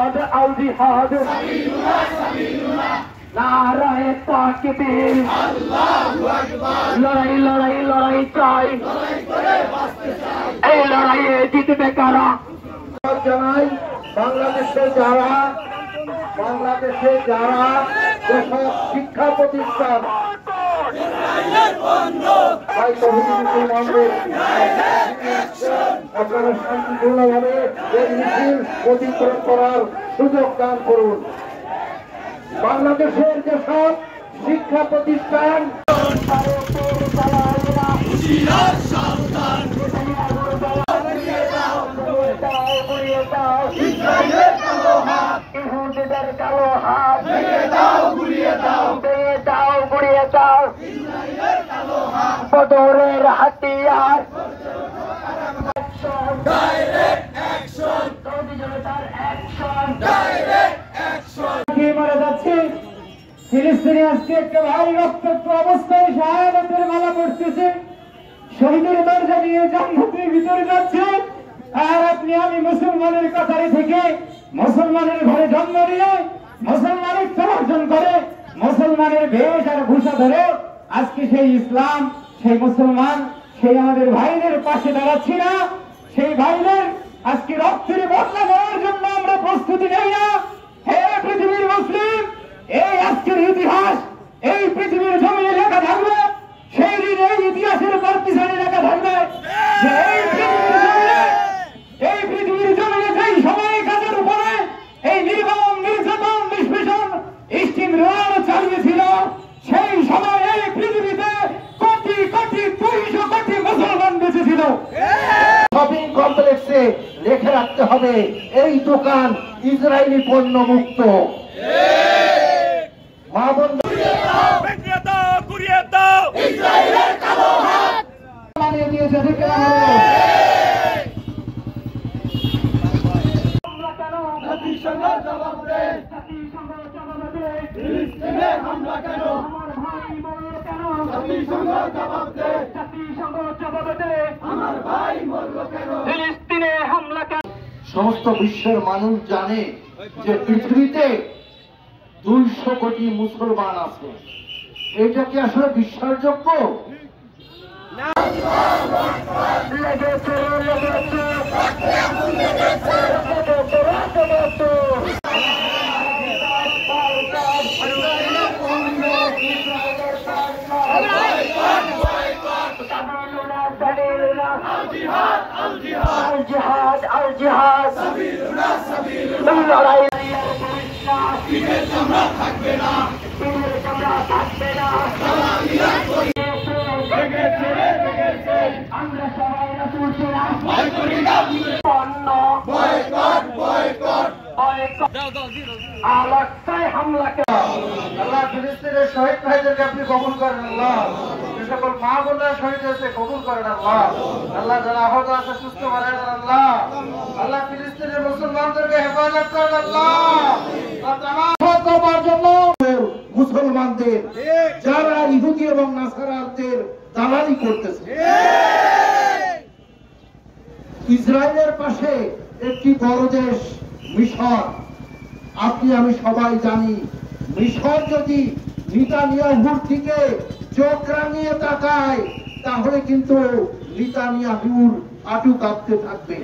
जिहाद अल जिहाद नाराए ताकबीर लड़ाई लड़ाई लड़ाई चाই এই লড়াইয়ে জিতবে কারা জানাই বাংলাদেশে যারা যেসব শিক্ষা প্রতিষ্ঠান আপনারা শান্তিপূর্ণভাবে এই মিছিল অতিক্রম করার সুযোগ দান করুন। বাংলাদেশের যেসব শিক্ষা প্রতিষ্ঠান কালো হাত গুড়িয়ে দাও বদরের হাতিয়ার মারা যাচ্ছে ফিলিস্তিনি আজকে একটা ভারী রক্তাক্ত অবস্থায় শাহাদাতের মালা পড়তেছে, শহীদের দরজা নিয়ে জান্নাতের ভিতরে যাচ্ছে। আর আপনি আমি মুসলমানের কাতারে থেকে মুসলমানের ঘরে জন্ম নিয়ে মুসলমানের সমর্থন করে মুসলমানের বেশ আর ভূষা ধরে আজকে সেই ইসলাম, সেই মুসলমান, সেই আমাদের ভাইদের পাশে দাঁড়াচ্ছি না। সেই ভাইদের আজকে রক্তের বদলা নেওয়ার জন্য আমরা প্রস্তুতি নেই না। হে পৃথিবীর মুসলিম, এই আজকের ইতিহাস এই পৃথিবীর জমিনে লেখা থাকবে, সেই দিন এই ইতিহাসের পাকিস্তানে লেখা থাকবে যে এই পৃথিবীর জমিনে যেই সময় কাজের উপরে এই নির্মম নির্যাতন নিষ্পেষণ স্টিম রোড চালিয়েছিল, সেই সময় এই পৃথিবীতে কোটি কোটি 200 কোটি মুসলমান বেঁচে ছিল। শপিং কমপ্লেক্সে লিখে রাখতে হবে এই দোকান ইসরায়েলি পণ্য মুক্ত। মা বন্ধু ইসরায়েলের কালো হাত বানিয়ে দিয়েছে। সমস্ত বিশ্বের মানুষ জানে যে পৃথিবীতে 200 কোটি মুসলমান আছে। এটা কি আসলে বিশ্বাসযোগ্য? আল্লাহ ফিলিস্তিনের শহীদ ভাইদেরকে আপনি কবুল করেন। আল্লাহ সকল মা বোনরা শহীদ হয়েছে কবুল করেন। আল্লাহ আল্লাহ যারা আহত আছে সুস্থ করেন। আল্লাহ আল্লাহ ফিলিস্তিনের মুসলমানদেরকে হেফাজত করেন। আল্লাহ করবার জন্য মুসলমানদের যারা ইহুদি এবং নাসারাদের দালালি করতেছে, ইসরায়েলের পাশে একটি বড় দেশ মিশর। আপনি আমি সবাই জানি মিশর যদি নেতানিয়াহুর দিকে চোখ রাঙিয়ে তাকায় তাহলে কিন্তু নেতানিয়াহুর হাঁটু কাঁপতে থাকবে।